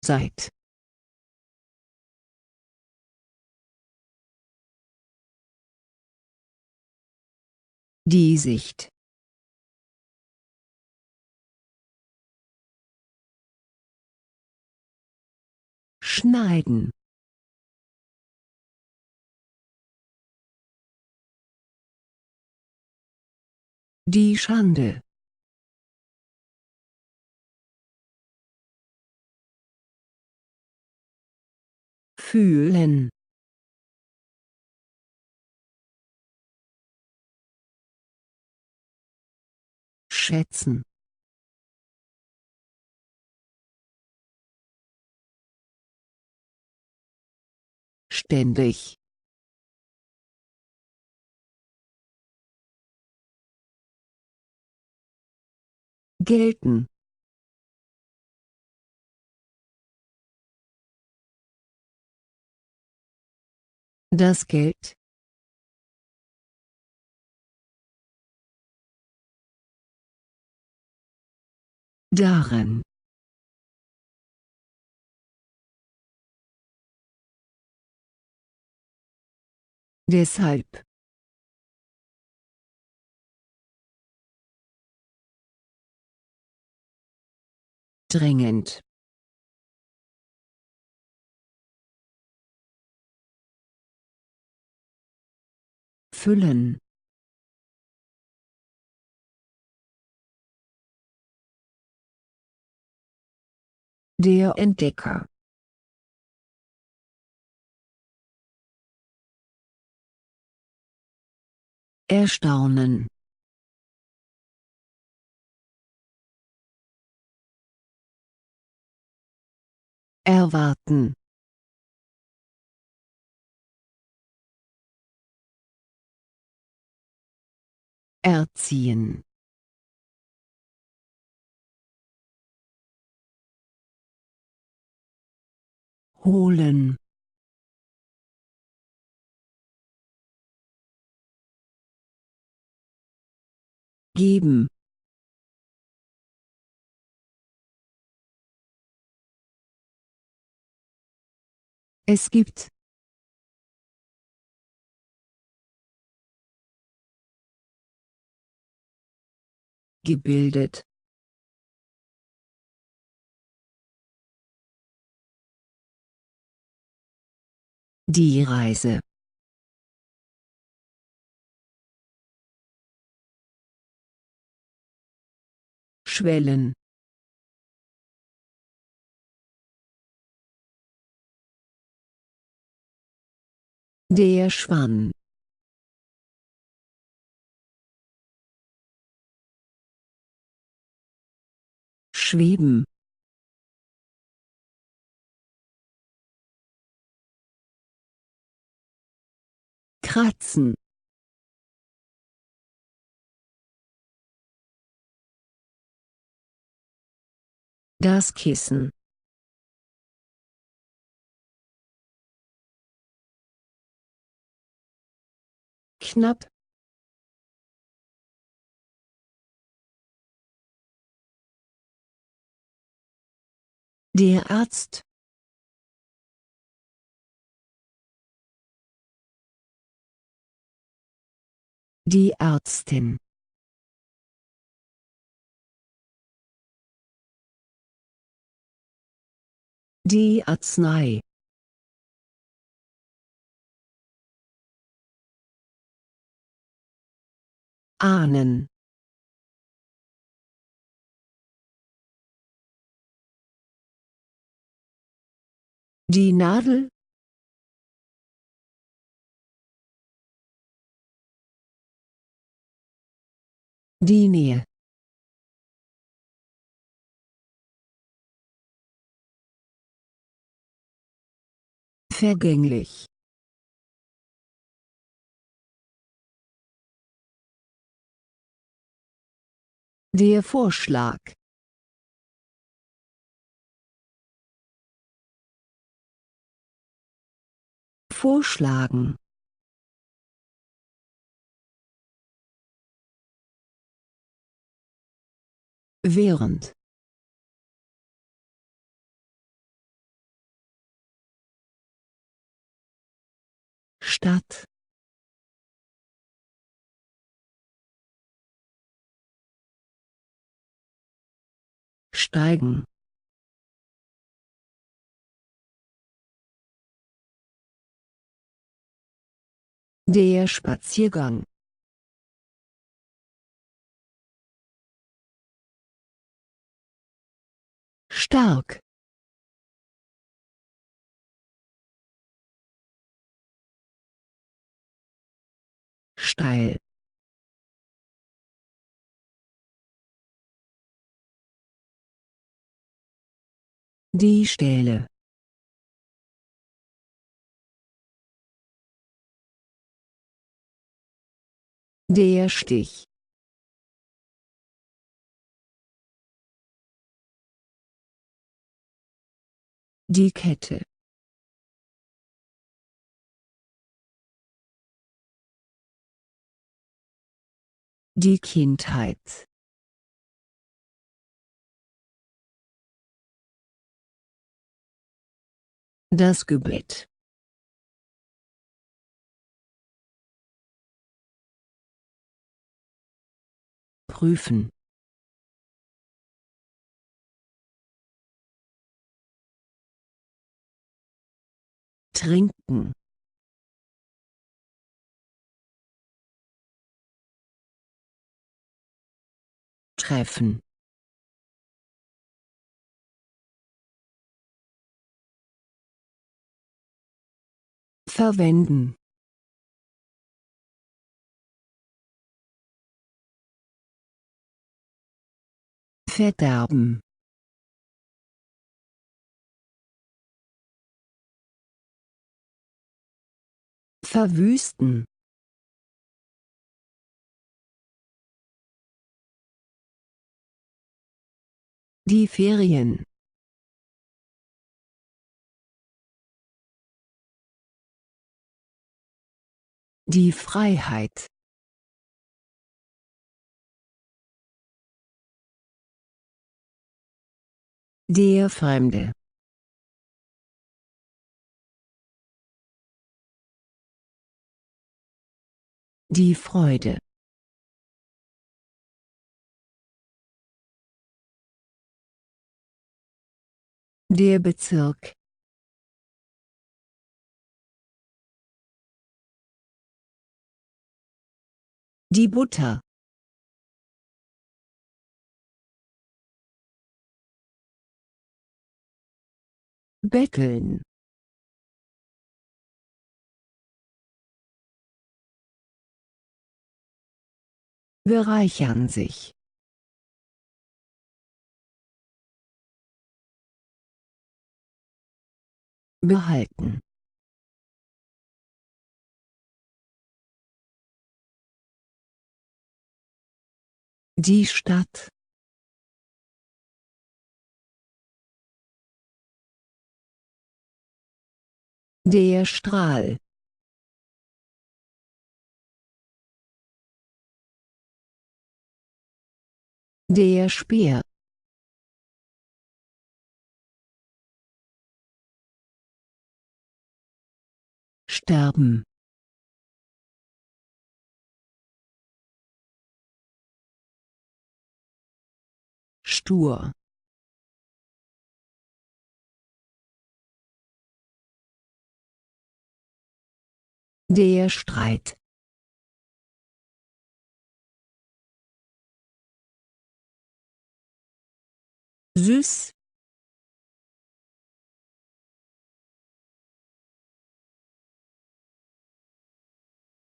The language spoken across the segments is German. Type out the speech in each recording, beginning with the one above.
Seit. Die Sicht. Schneiden. Die Schande. Fühlen. Schätzen. Ständig. Gelten. Das Geld. Darin. Deshalb. Dringend. Füllen. Der Entdecker. Erstaunen. Erwarten. Erziehen. Holen. Geben. Es gibt. Gebildet. Die Reise. Schwellen. Der Schwann. Schweben. Kratzen. Das Kissen. Knapp. Der Arzt. Die Ärztin. Die Arznei. Ahnen. Die Nadel. Die Nähe. Vergänglich. Der Vorschlag. Vorschlagen. Während. Stadt. Steigen. Der Spaziergang. Stark. Steil. Die Stelle. Der Stich. Die Kette. Die Kindheit. Das Gebet. Prüfen. Trinken. Treffen. Verwenden. Verderben. Verwüsten. Die Ferien. Die Freiheit. Der Fremde. Die Freude. Der Bezirk. Die Butter. Betteln. Bereichern sich. Behalten. Die Stadt. Der Strahl. Der Speer. Sterben. Stur. Der Streit. Süß.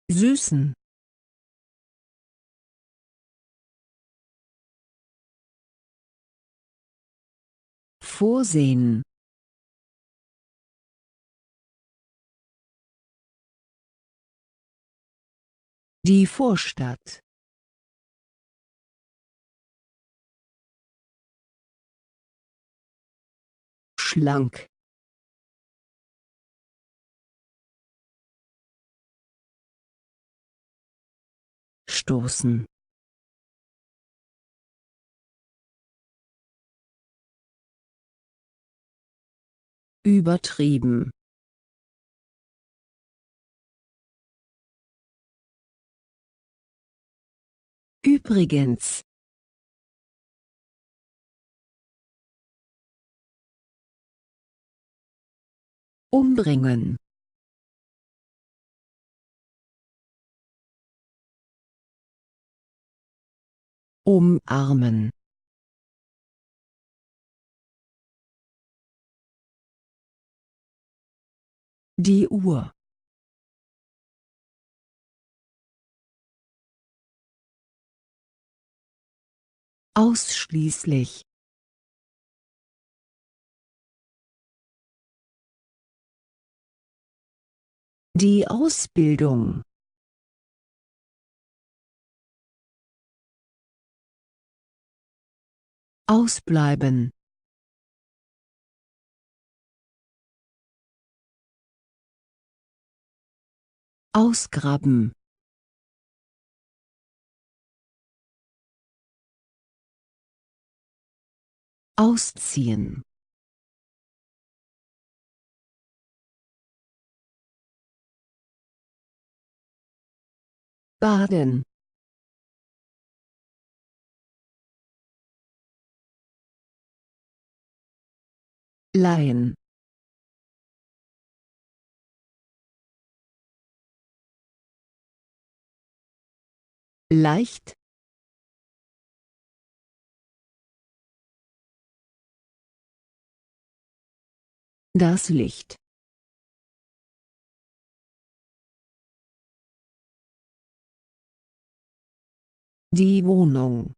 Süßen. Vorsehen. Die Vorstadt. Schlank. Stoßen. Übertrieben. Übrigens. Umbringen. Umarmen. Die Uhr. Ausschließlich. Die Ausbildung. Ausbleiben. Ausgraben. Ausziehen. Baden. Leihen. Leicht. Das Licht. Die Wohnung.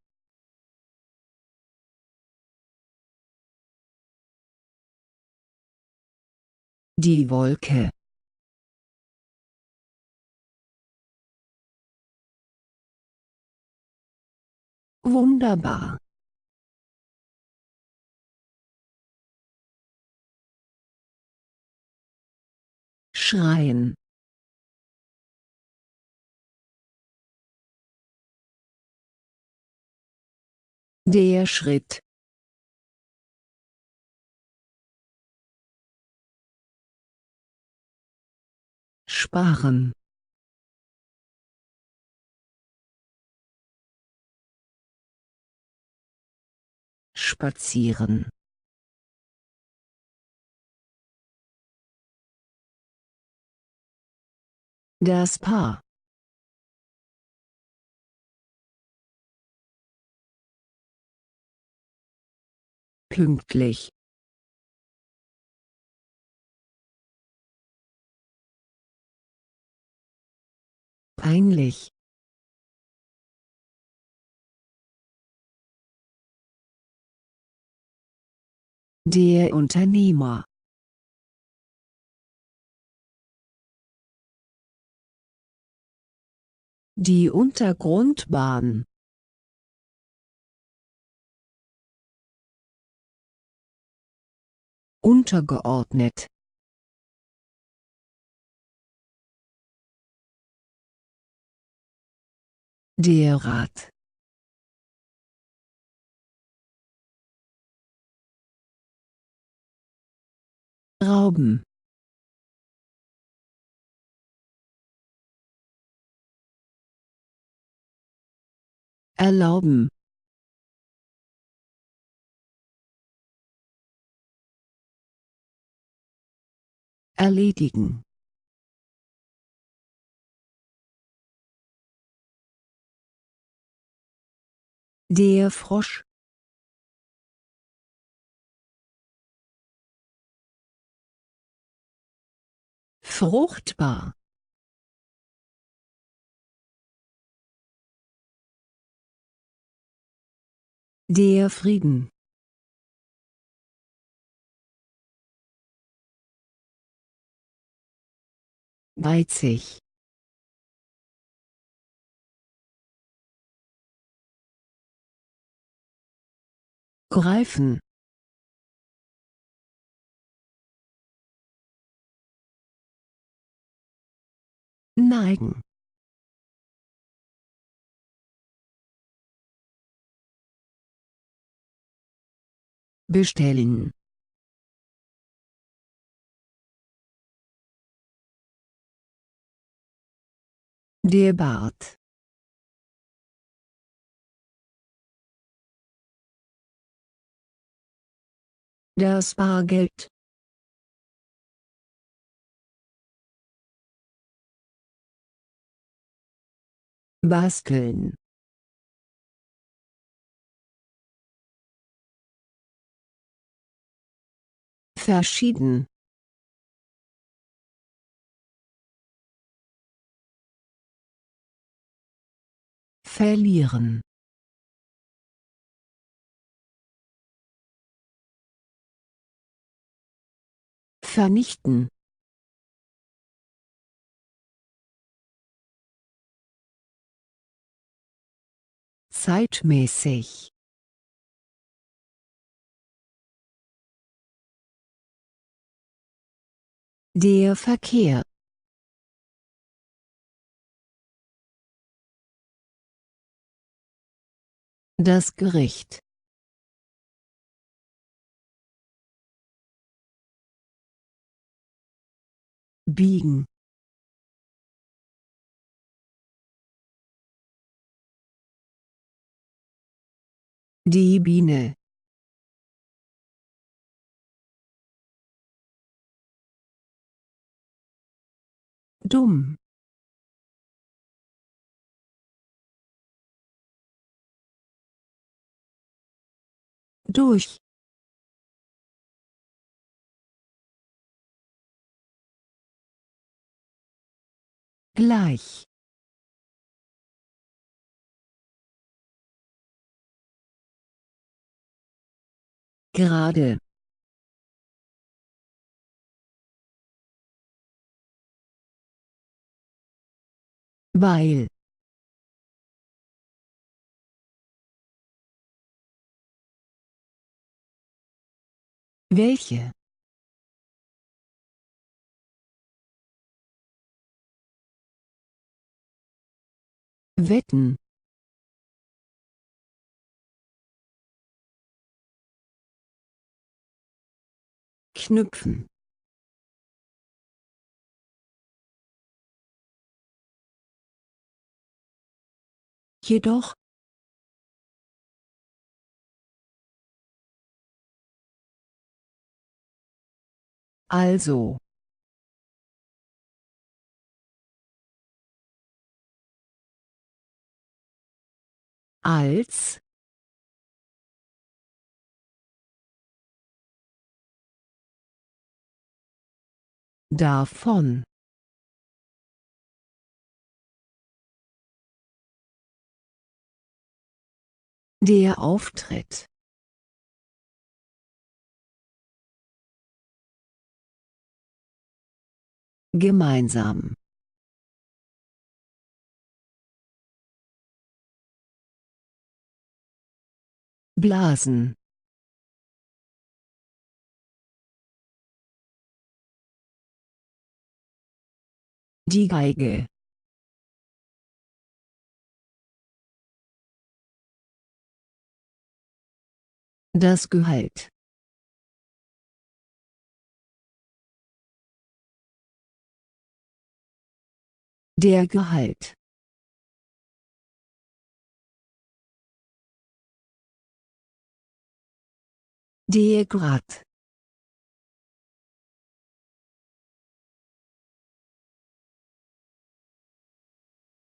Die Wolke. Wunderbar. Schreien. Der Schritt. Sparen. Spazieren. Das Paar. Pünktlich. Peinlich. Der Unternehmer. Die Untergrundbahn. Untergeordnet. Der Rat. Rauben. Erlauben. Erledigen. Der Frosch. Fruchtbar. Der Frieden. Geizig. Greifen. Neigen. Bestellen. Der Bart. Das Bargeld. Basteln. Verschieden. Verlieren. Vernichten. Zeitmäßig. Der Verkehr. Das Gericht. Biegen. Die Biene. Dumm. Durch. Gleich. Gerade. Weil. Welche? Wetten. Knüpfen. Jedoch. Also. Als. Davon. Der Auftritt. Gemeinsam. Blasen. Die Geige. Das Gehalt. Der Gehalt. Der Grad.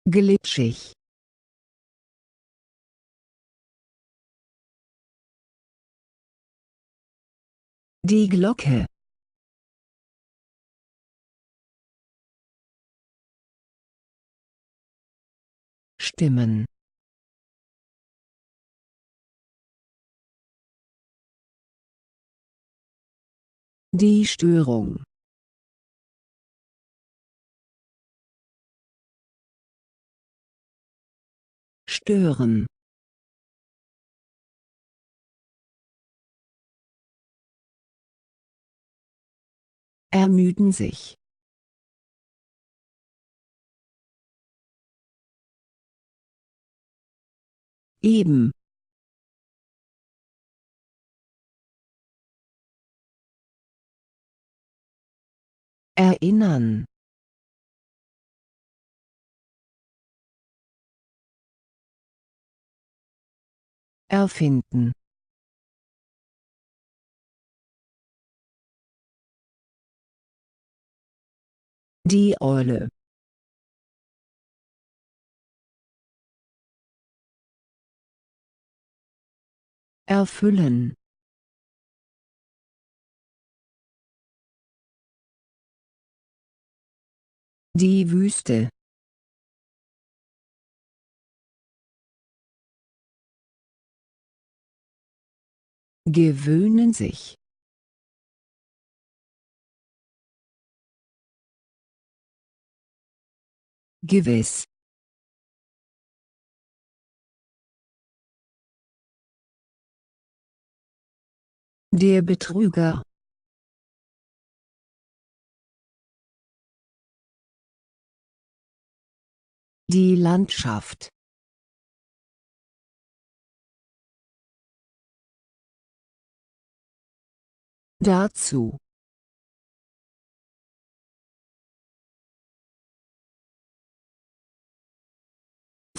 Glitschig. Die Glocke. Stimmen. Die Störung. Stören. Ermüden sich. Eben. Erinnern. Erfinden. Die Eule. Erfüllen. Die Wüste. Gewöhnen sich. Gewiss. Der Betrüger. Die Landschaft. Dazu.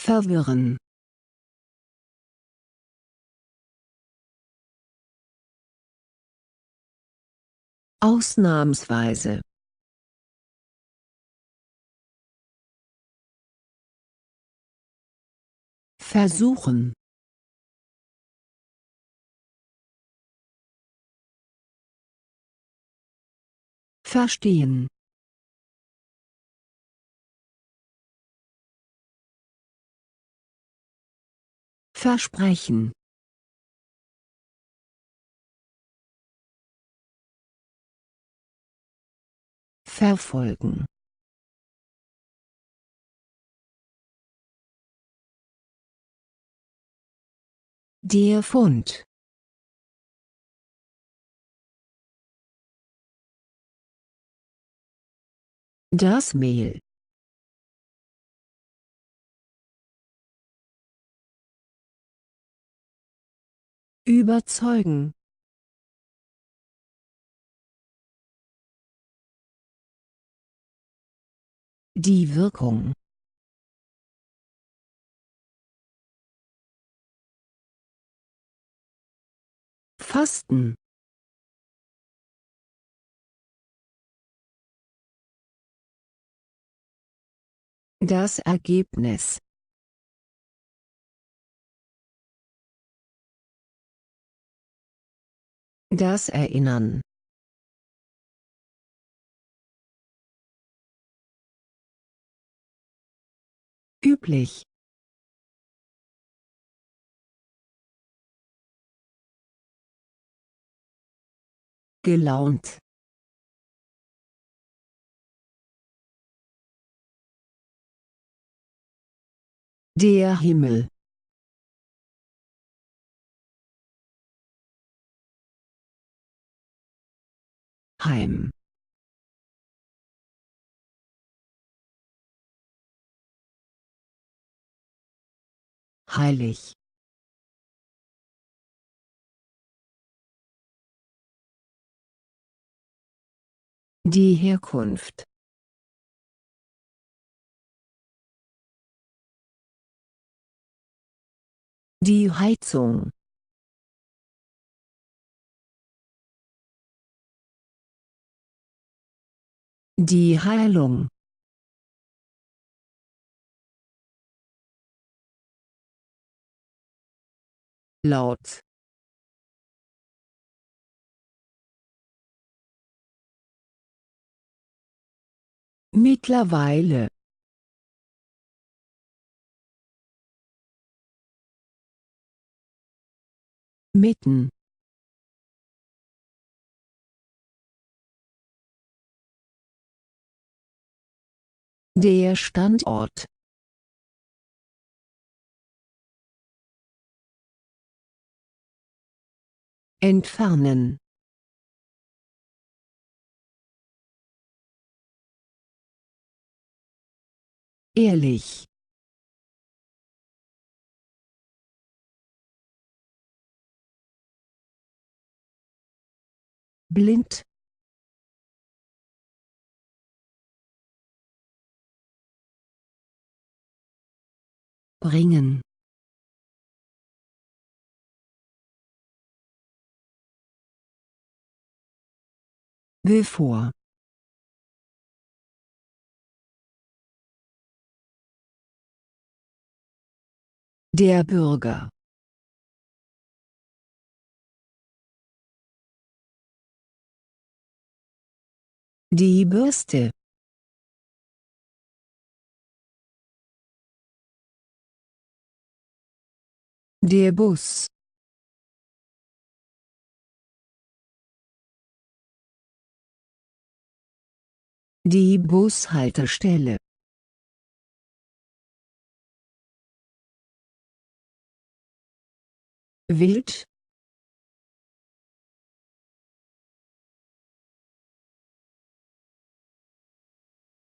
Verwirren. Ausnahmsweise. Versuchen. Verstehen. Versprechen. Verfolgen. Der Fund. Das Mehl. Überzeugen. Die Wirkung. Fasten. Das Ergebnis. Das Erinnern. Üblich. Gelaunt. Der Himmel. Heim. Heilig. Die Herkunft. Die Heizung. Die Heilung. Laut. Mittlerweile. Mitten. Der Standort. Entfernen. Ehrlich. Blind. Bringen. Bevor. Der Bürger. Die Bürste. Der Bus. Die Bushaltestelle. Wild.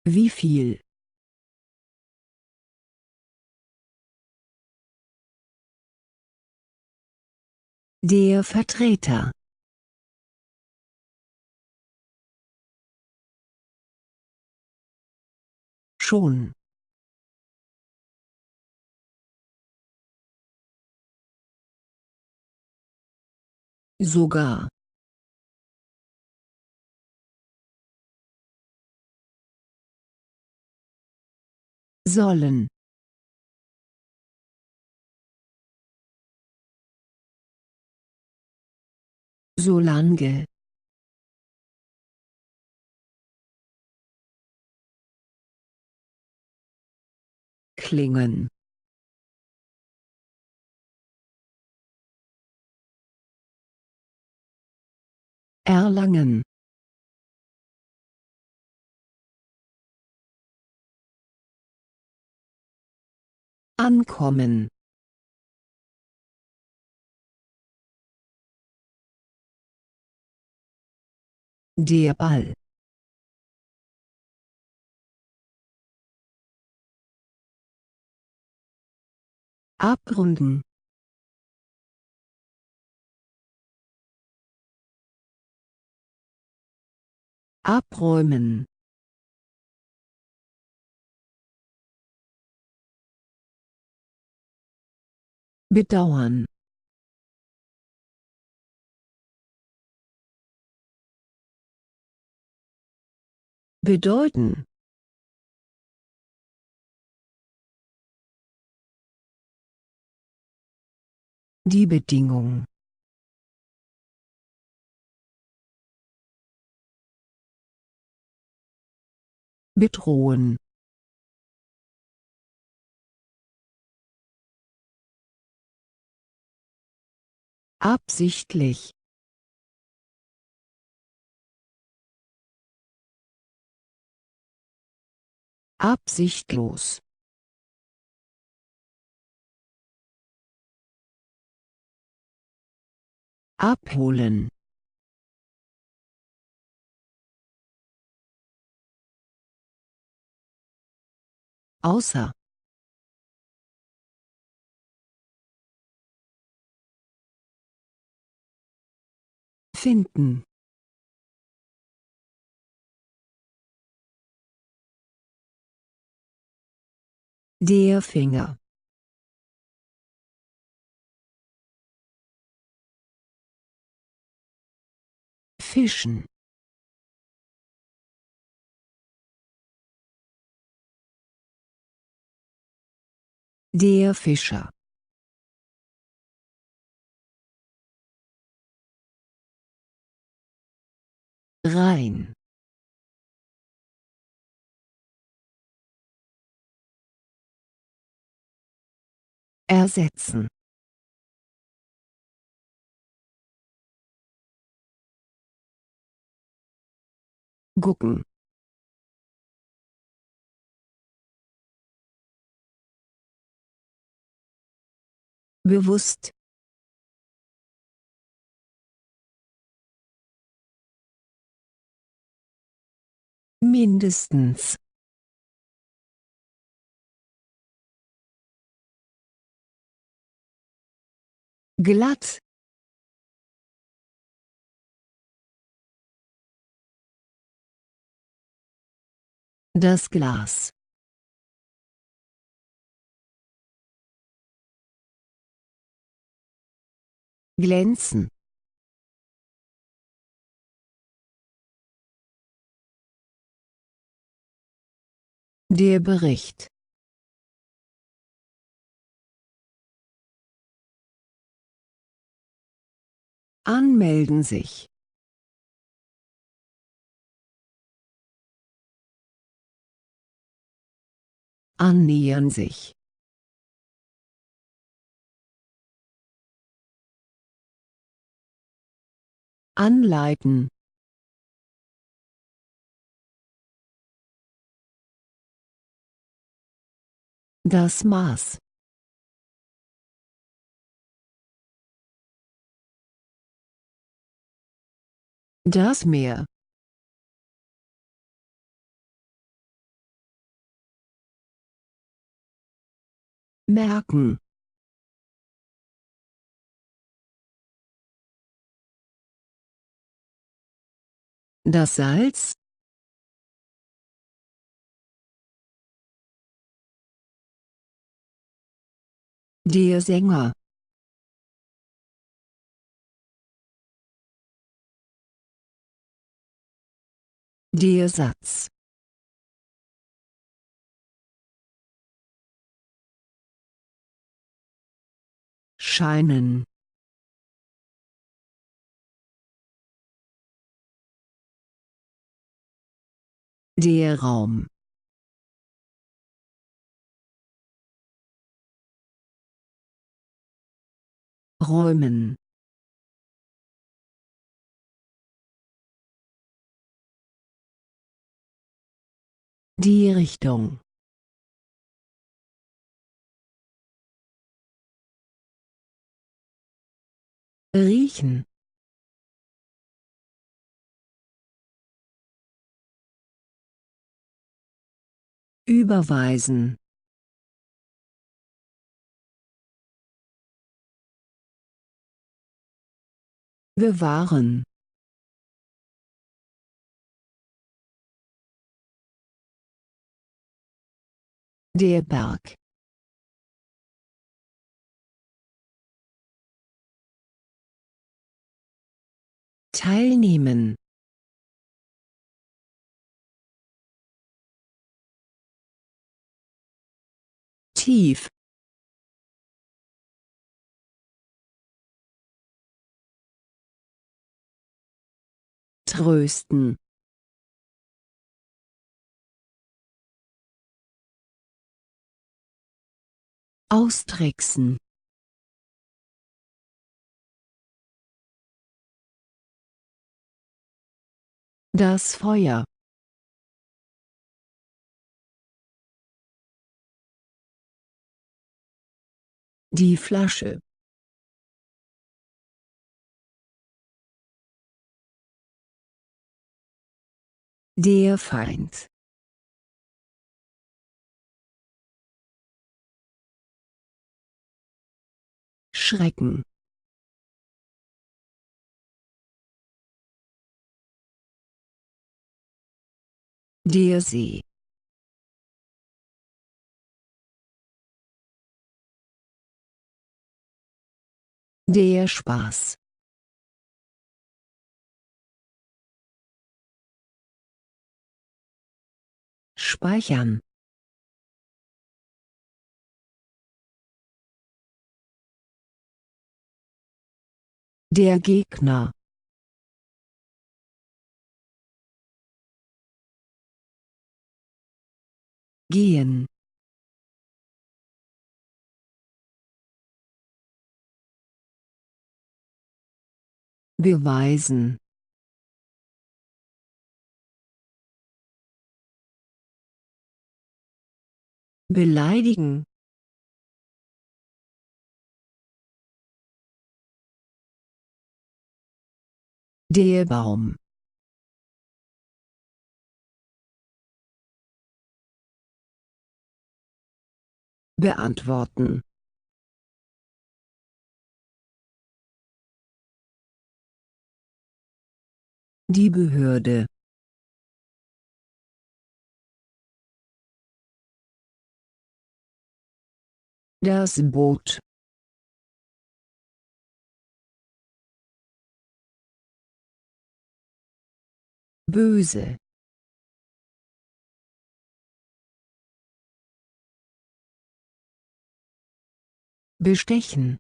Wie viel? Der Vertreter. Schon. Sogar. Sollen. Solange. Klingen. Erlangen. Ankommen. Der Ball. Abrunden. Abräumen. Bedauern. Bedeuten. Die Bedingung. Bedrohen. Absichtlich. Absichtlos. Abholen. Außer. Finden. Der Finger. Fischen. Der Fischer. Rein. Ersetzen. Gucken. Bewusst. Mindestens. Glatt. Das Glas. Glänzen. Der Bericht. Anmelden sich. Annähern sich. Anleiten. Das Maß. Das Meer. Merken. Das Salz. Der Sänger. Der Satz. Scheinen. Der Raum. Räumen. Die Richtung. Riechen. Überweisen. Bewahren. Der Berg. Teilnehmen. Tief. Trösten. Austricksen. Das Feuer. Die Flasche. Der Feind. Schrecken. Der See. Der Spaß. Speichern. Der Gegner. Gehen. Beweisen. Beleidigen. Der Baum. Beantworten. Die Behörde. Das Boot. Böse. Bestechen.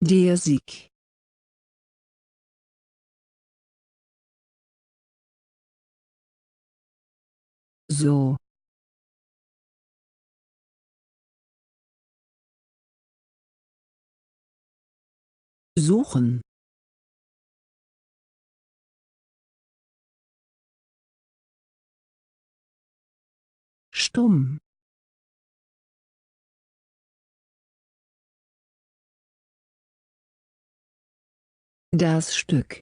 Der Sieg. So. Suchen. Stumm. Das Stück.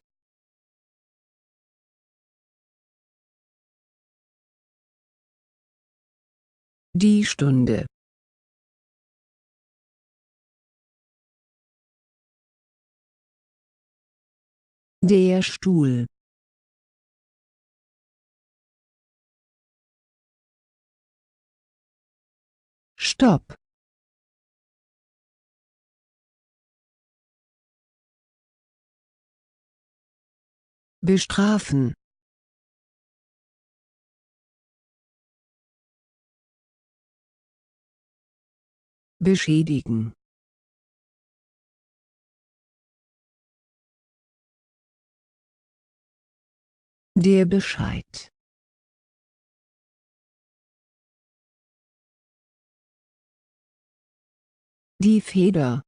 Die Stunde. Der Stuhl. Stopp. Bestrafen. Beschädigen. Der Bescheid. Die Feder.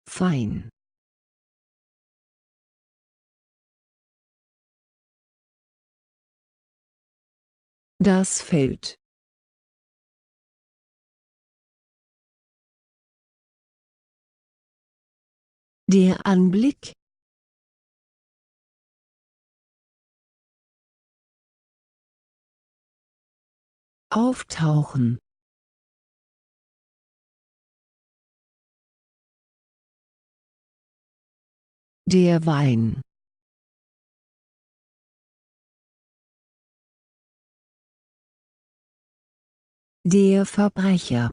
Fein. Das Feld. Der Anblick. Auftauchen. Der Wein. Der Verbrecher.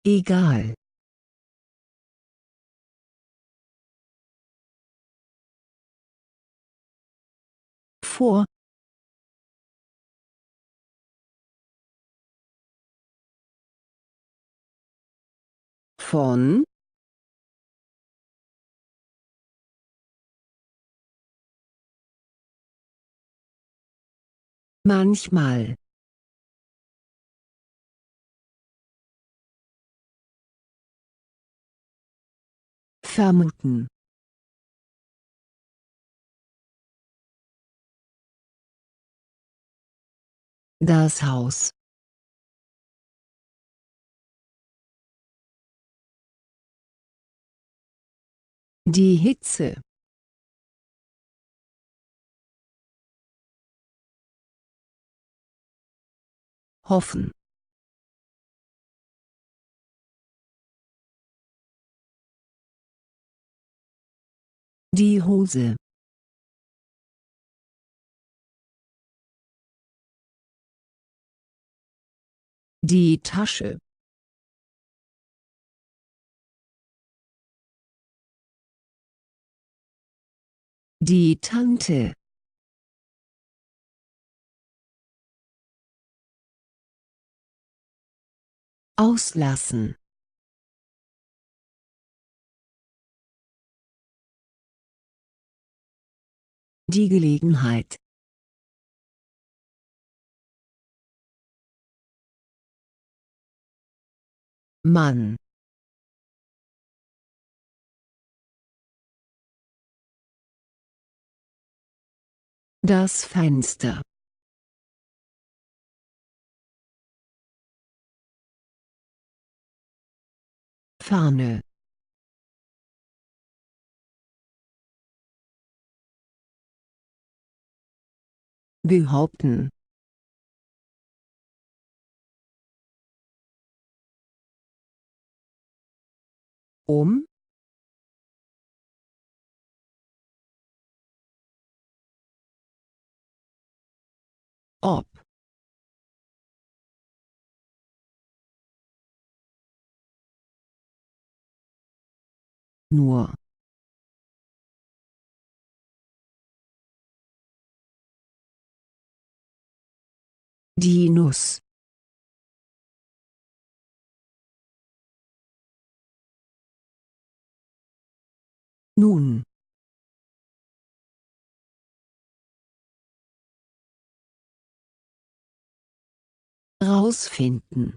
Egal. Vor. Von. Manchmal. Vermuten. Das Haus. Die Hitze. Hoffen. Die Hose. Die Tasche. Die Tante. Auslassen. Die Gelegenheit. Mann. Das Fenster. Fahne. Behaupten. Um. Ob. Nur. Die Nuss. Nun. Rausfinden.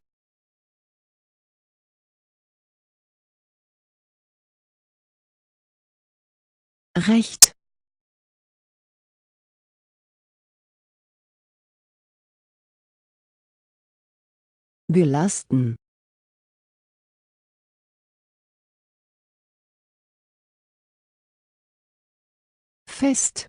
Recht. Belasten. Fest.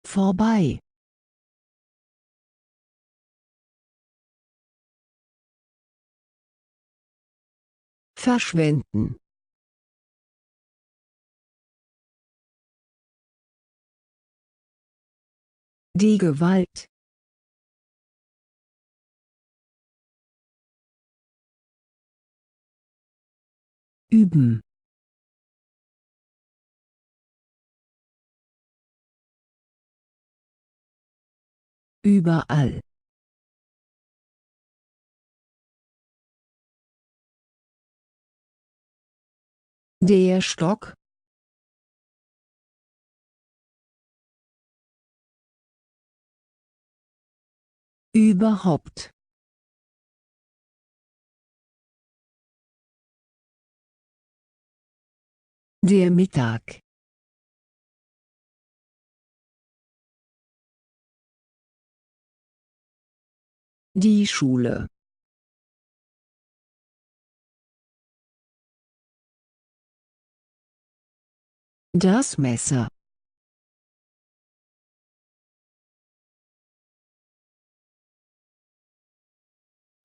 Vorbei. Verschwenden. Die Gewalt. Üben. Überall. Der Stock. Überhaupt. Der Mittag. Die Schule. Das Messer.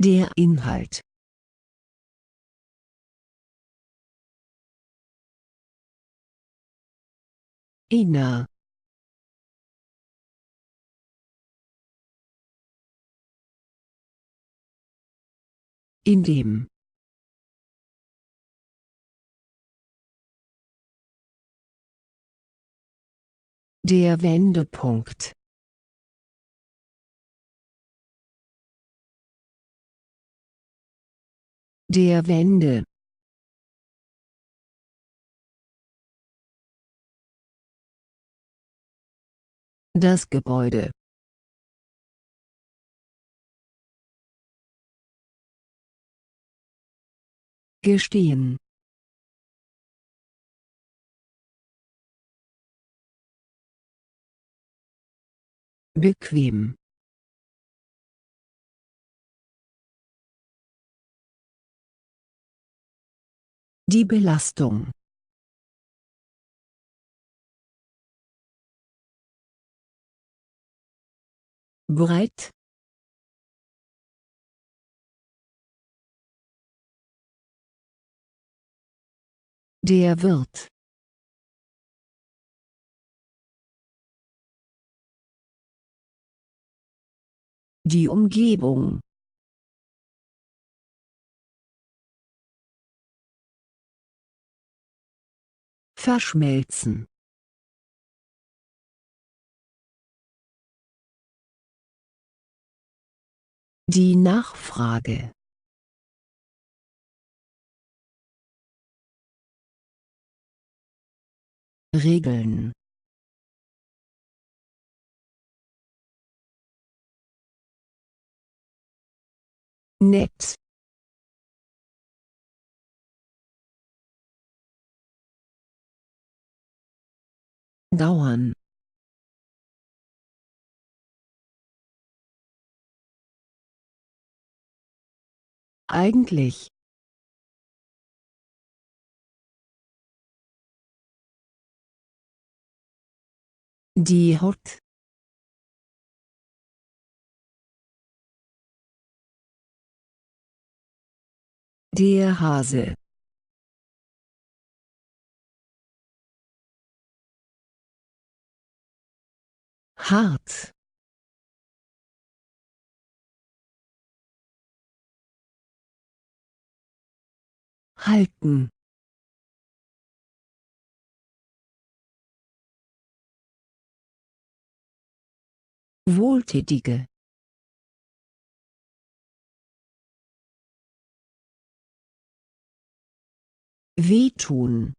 Der Inhalt. Inner. In dem. Der Wendepunkt. Der Wende. Das Gebäude. Gestehen. Bequem. Die Belastung. Breit. Der Wirt. Die Umgebung. Verschmelzen. Die Nachfrage. Regeln. Nett. Dauern. Eigentlich. Die Haut. Der Hase. Hart. Halten. Wohltätige. Wehtun.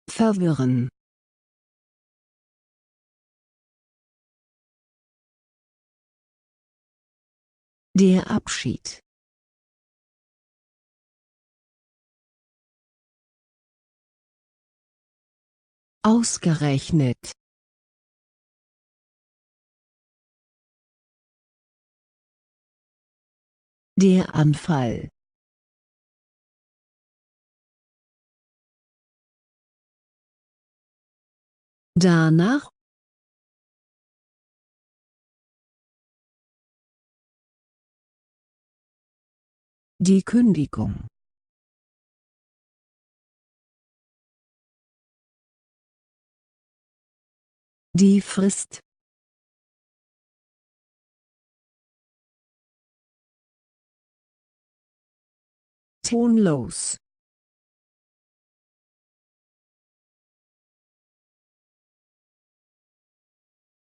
Verwirren. Der Abschied. Ausgerechnet. Der Anfall. Danach. Die Kündigung. Die Frist. Tonlos.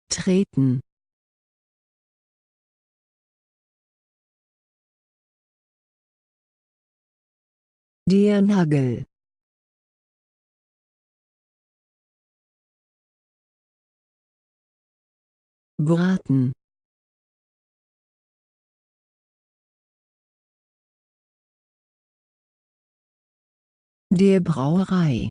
Treten. Der Nagel. Braten. Der Brauerei.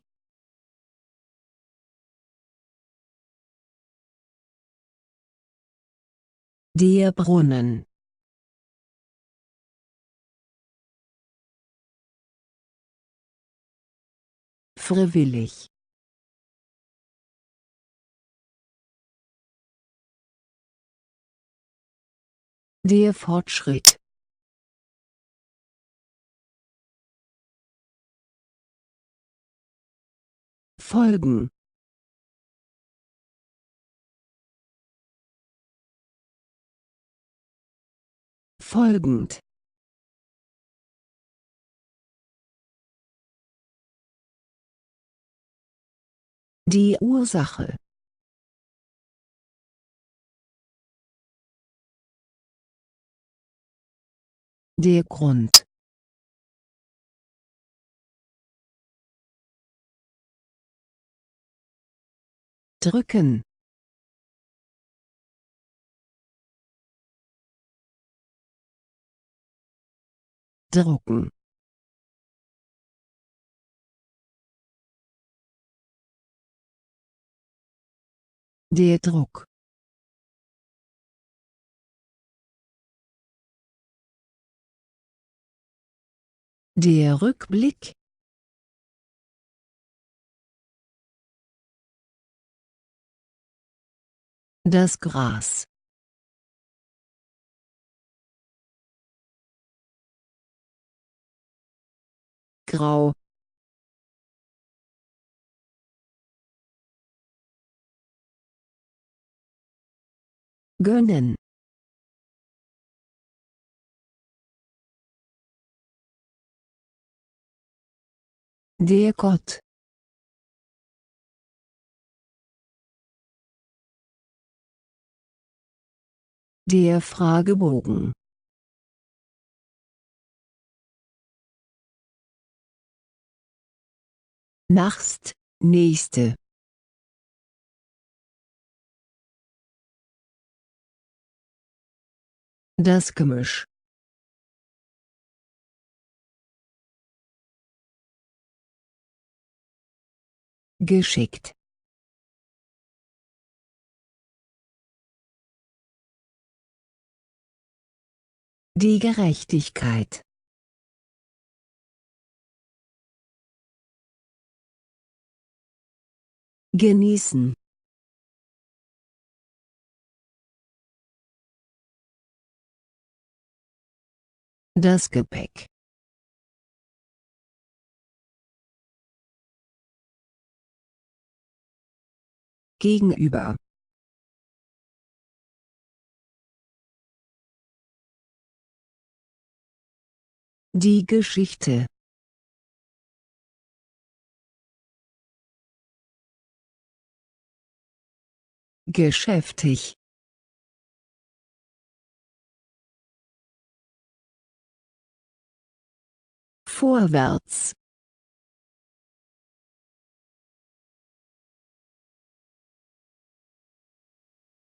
Der Brunnen. Freiwillig. Der Fortschritt. Folgen. Folgend. Die Ursache. Der Grund. Drücken. Drucken. Der Druck. Der Rückblick. Das Gras. Grau. Gönnen. Der Gott. Der Fragebogen. Nachst, nächste. Das Gemisch. Geschickt. Die Gerechtigkeit. Genießen. Das Gepäck. Gegenüber. Die Geschichte. geschäftig, vorwärts,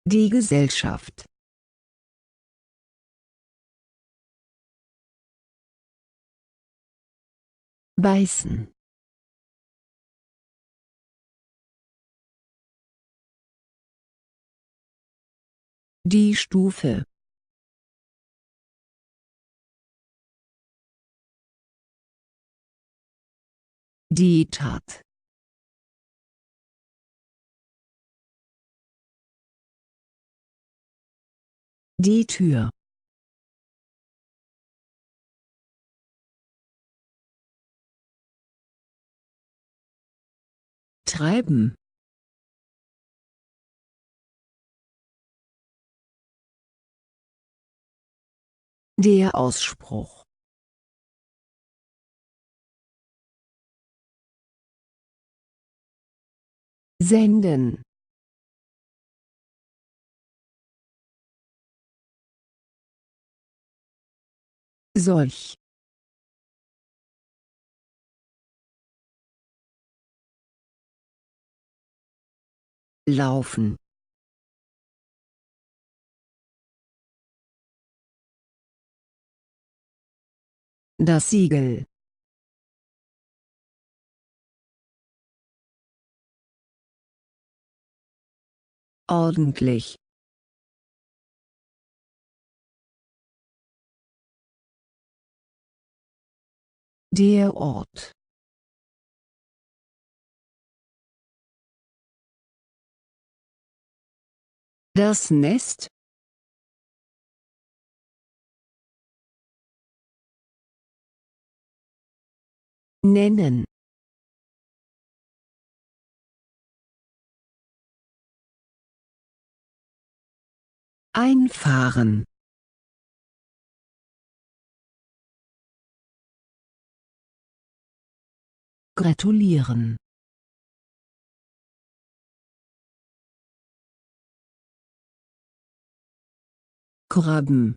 die Gesellschaft, beißen, die Stufe, die Tat, die Tür, treiben, der Ausspruch, senden, solch, laufen, das Siegel, ordentlich, der Ort, das Nest, nennen, einfahren, gratulieren, Krabben,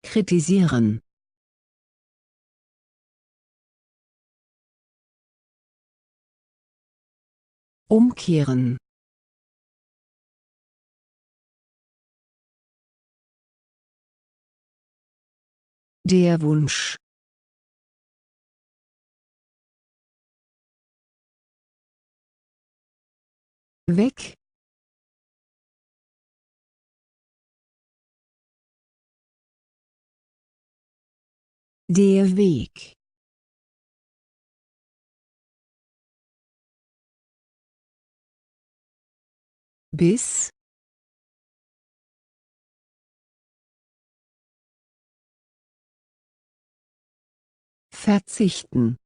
kritisieren, umkehren, der Wunsch, weg, der Weg, bis, verzichten,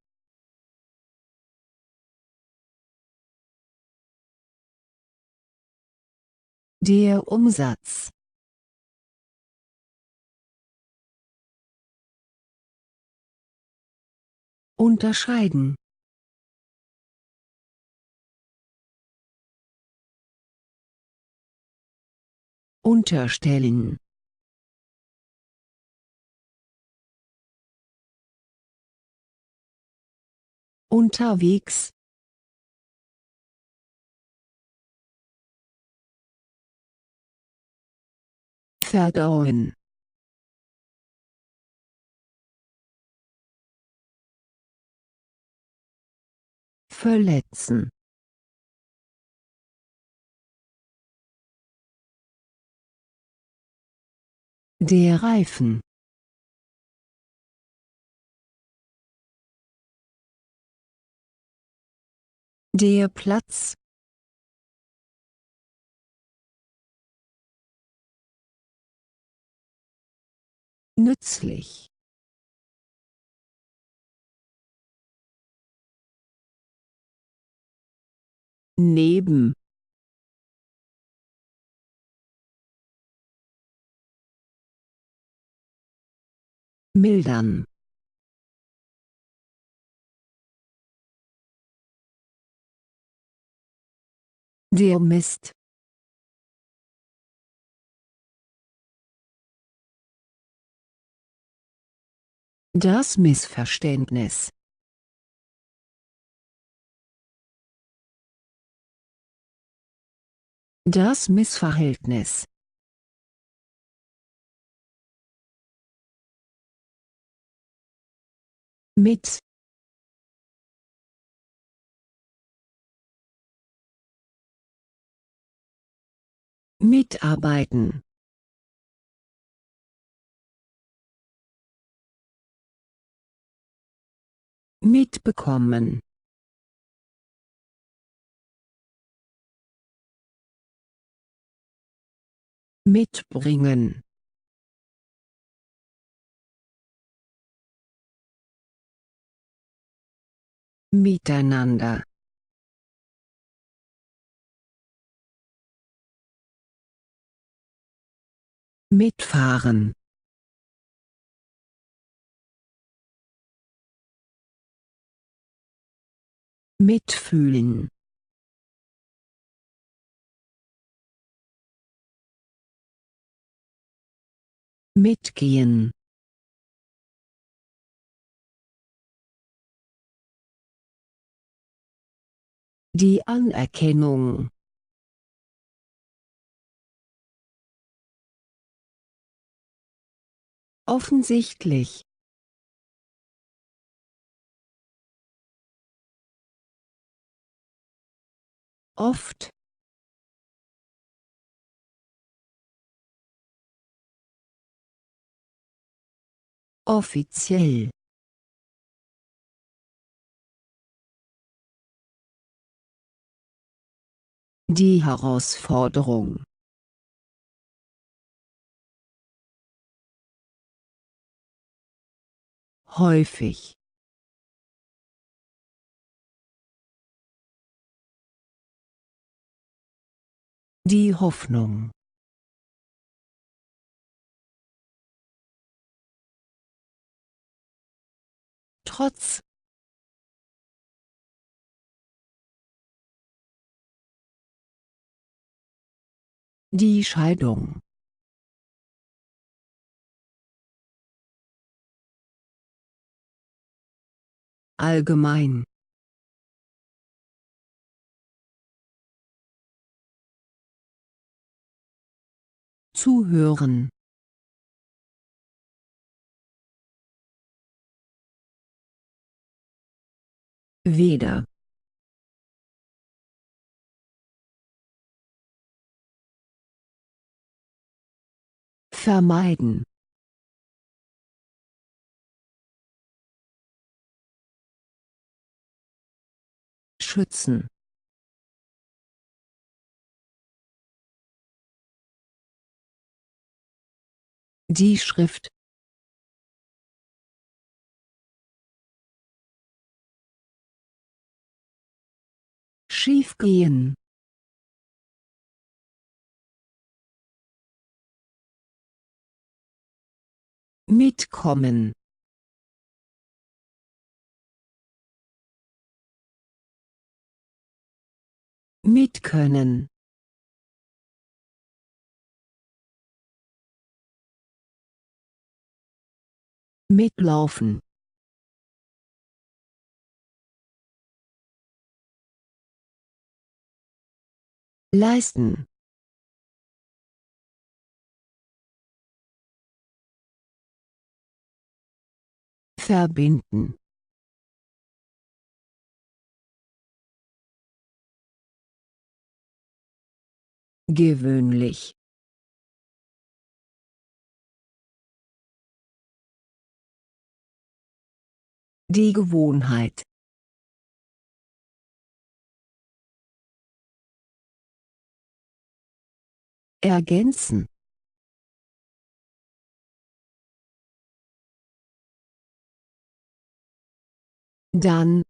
der Umsatz, unterscheiden, unterstellen, unterwegs, verdauen, verletzen, der Reifen, der Platz, nützlich, neben, mildern, Der Mist. Das Missverständnis. Das Missverhältnis. Mit. Mitarbeiten. Mitbekommen. Mitbringen. Miteinander. Mitfahren. Mitfühlen. Mitgehen. Die Anerkennung. Offensichtlich. Oft. Offiziell. Die Herausforderung. Häufig. Die Hoffnung. Trotz. Die Scheidung. Allgemein. Zuhören. Weder. Vermeiden. Schützen. Die Schrift. Schiefgehen. Mitkommen. Mitkönnen. Mitlaufen. Leisten. Verbinden. Gewöhnlich. Die Gewohnheit. Ergänzen. Dann.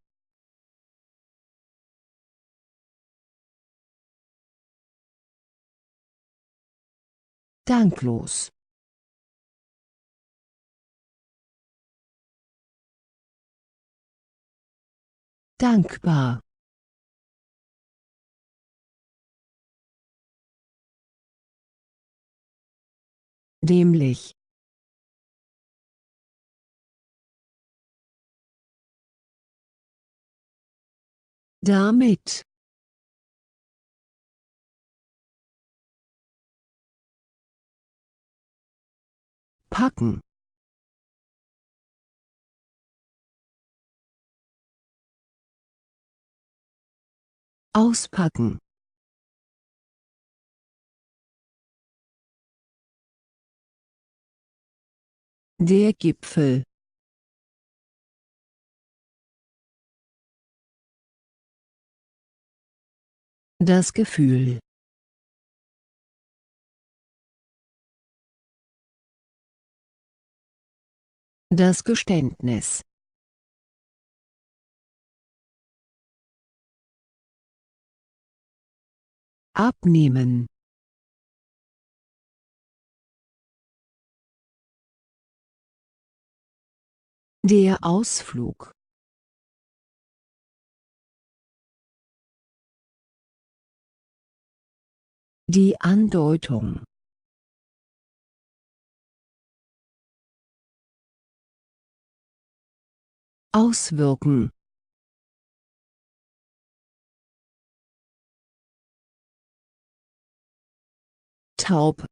Danklos. Dankbar. dämlich, damit, packen, auspacken, der Gipfel, das Gefühl, das Geständnis, abnehmen, der Ausflug, die Andeutung, auswirken, taub,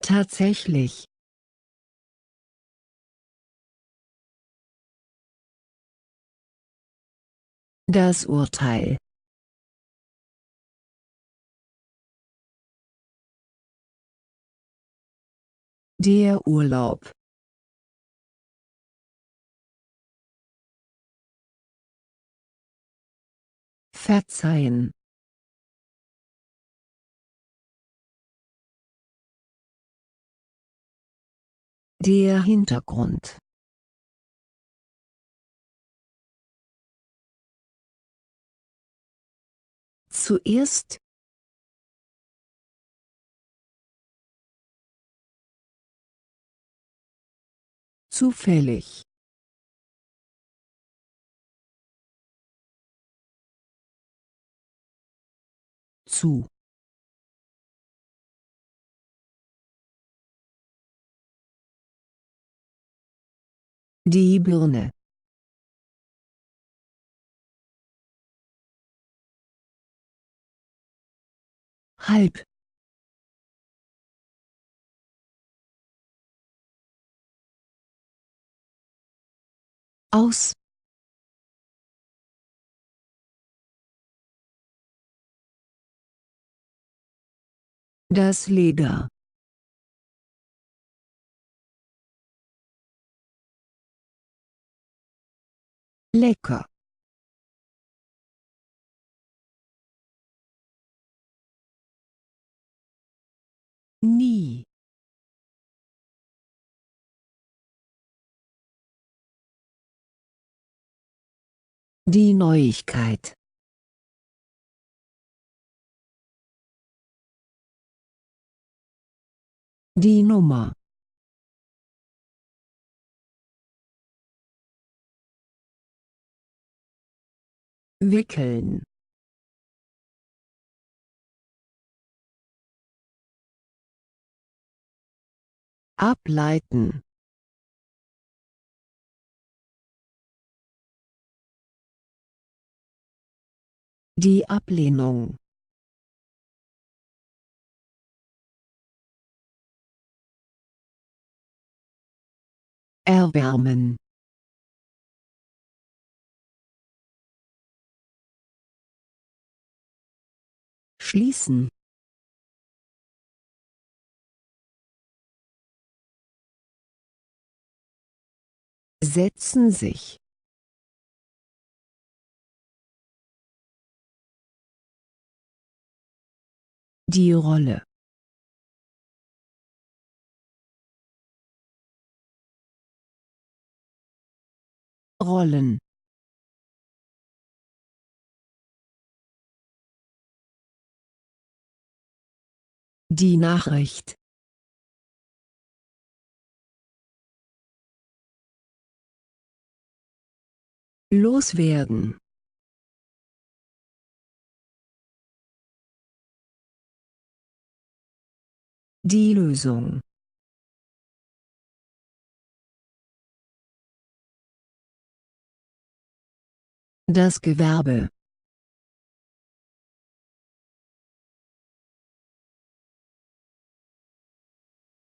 tatsächlich, das Urteil, der Urlaub, verzeihen, der Hintergrund, zuerst, zufällig, zu, die Birne, halb, aus, das Leder, lecker, nie, die Neuigkeit, die Nummer, wickeln, ableiten, die Ablehnung, erwärmen, schließen, setzen sich, die Rolle, Rollen, die Nachricht, loswerden, Die Lösung. Das Gewerbe.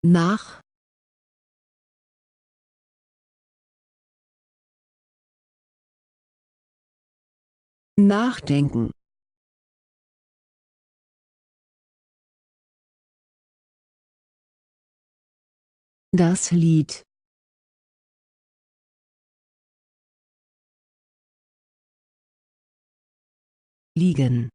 Nach. Nachdenken. Das Lied. Liegen.